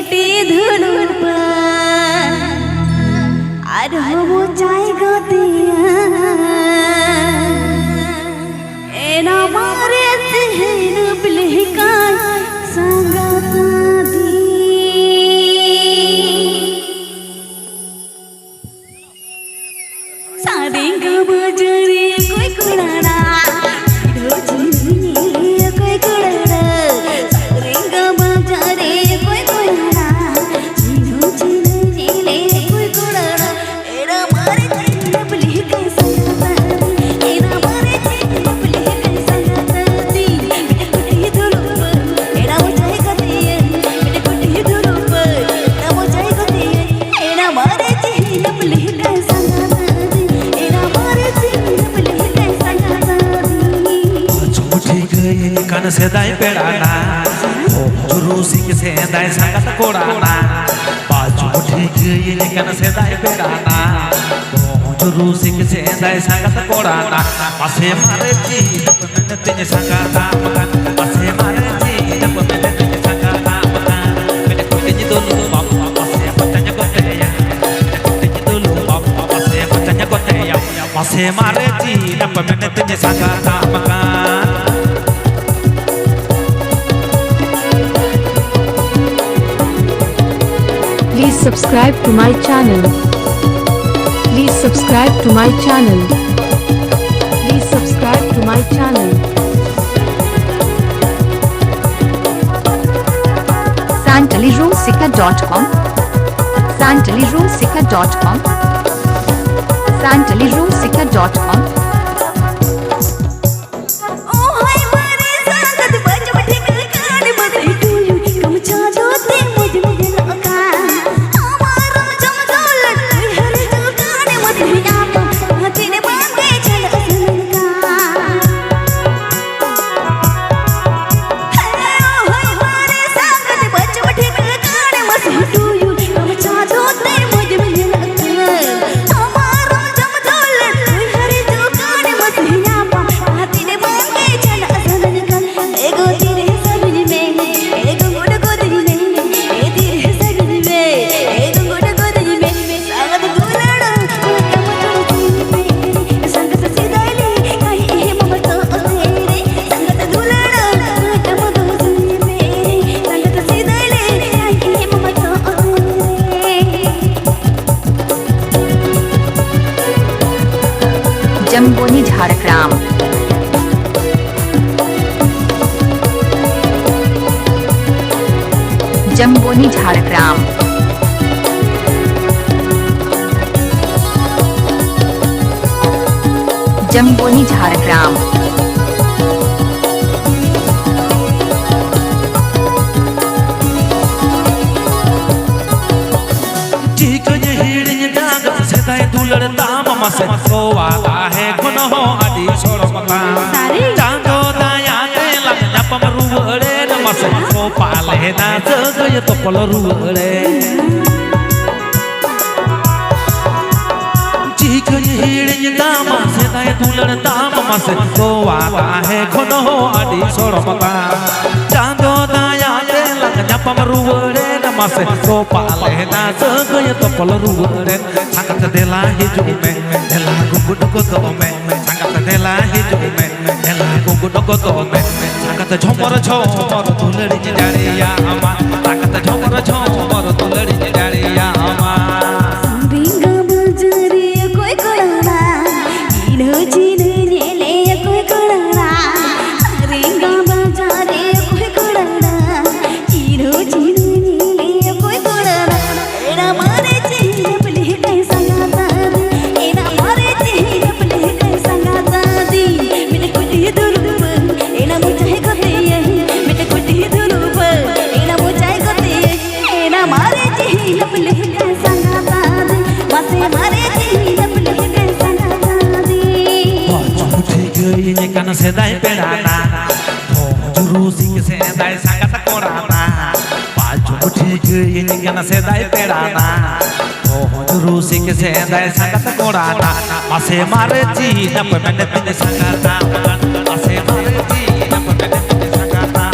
गोटे धुलुप আর হবো চাই গতিয়া এনা মারে চেহেন প্লেকার সঙ্গতা দি সারে গবজরে কই কুড়াড়া ঢোচনি কই কুড়াড়া সারে গবজরে কই কুড়াড়া ঢোচনি লে কই কুড়াড়া এরা মারে চেহেন প্লেকার সঙ্গতা এরা মারে চেহেন প্লেকার সঙ্গতা দি কোটি ধুলুপ এরা চাই গতিয়া কোটি ধুলুপ এরা চাই গতিয়া এরা মারে চেহেন প্লেকার সঙ্গতা kan sedai pedana juru sing sedai sangat korana baju thik ini kan sedai pedana juru sing sedai sangat korana pase mare ji pemene sangata makan pase mare ji pemene sangata makan mene kote dulu bap pase patanya kote ya kote dulu bap pase patanya kote ya pase mare ji pemene sangata makan. Please subscribe to my channel. Please subscribe to my channel. Please subscribe to my channel. santaliroomsika.com santaliroomsika.com santaliroomsika.com जम्बोनी Jhargram जम्बोनी Jhargram जम्बोनी Jhargram mase sowa ahe guno adi soromata jango daya tela nyapam ruwere mase so pale na jagay topol ruwere jikay hirin dama se dai dular dama mase sowa ahe guno adi soromata jango daya tela nyapam ruwere mase so pale na jagay topol ruwere sangat dela hijume dela gugu dogo me sangat dela hijume dela gugu dogo me sangat jhomor tulari jariya ama sangat jhomor tulari jariya ama binga bajari koi kodara ino chine nele koi kodara binga bajari koi kodara ino chine nele koi kodara era mare chine pale kai sangata era mare chine pale kai sangata di mene koti dulup era mujhe kote mene koti dulup era mujhe kote era mare chine pale kai sangata di mase mare chine pale kai sangata di ini kan sedai pedana juru sing sedai sangat korana baju thik ini kan sedai pedana juru sing sedai sangat korana mase mare ji pemene pemene sangata mase mare ji pemene pemene sangata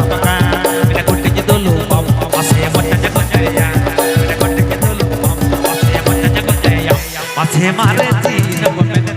mene kote dulu mase motanya মাঝে মারে দিন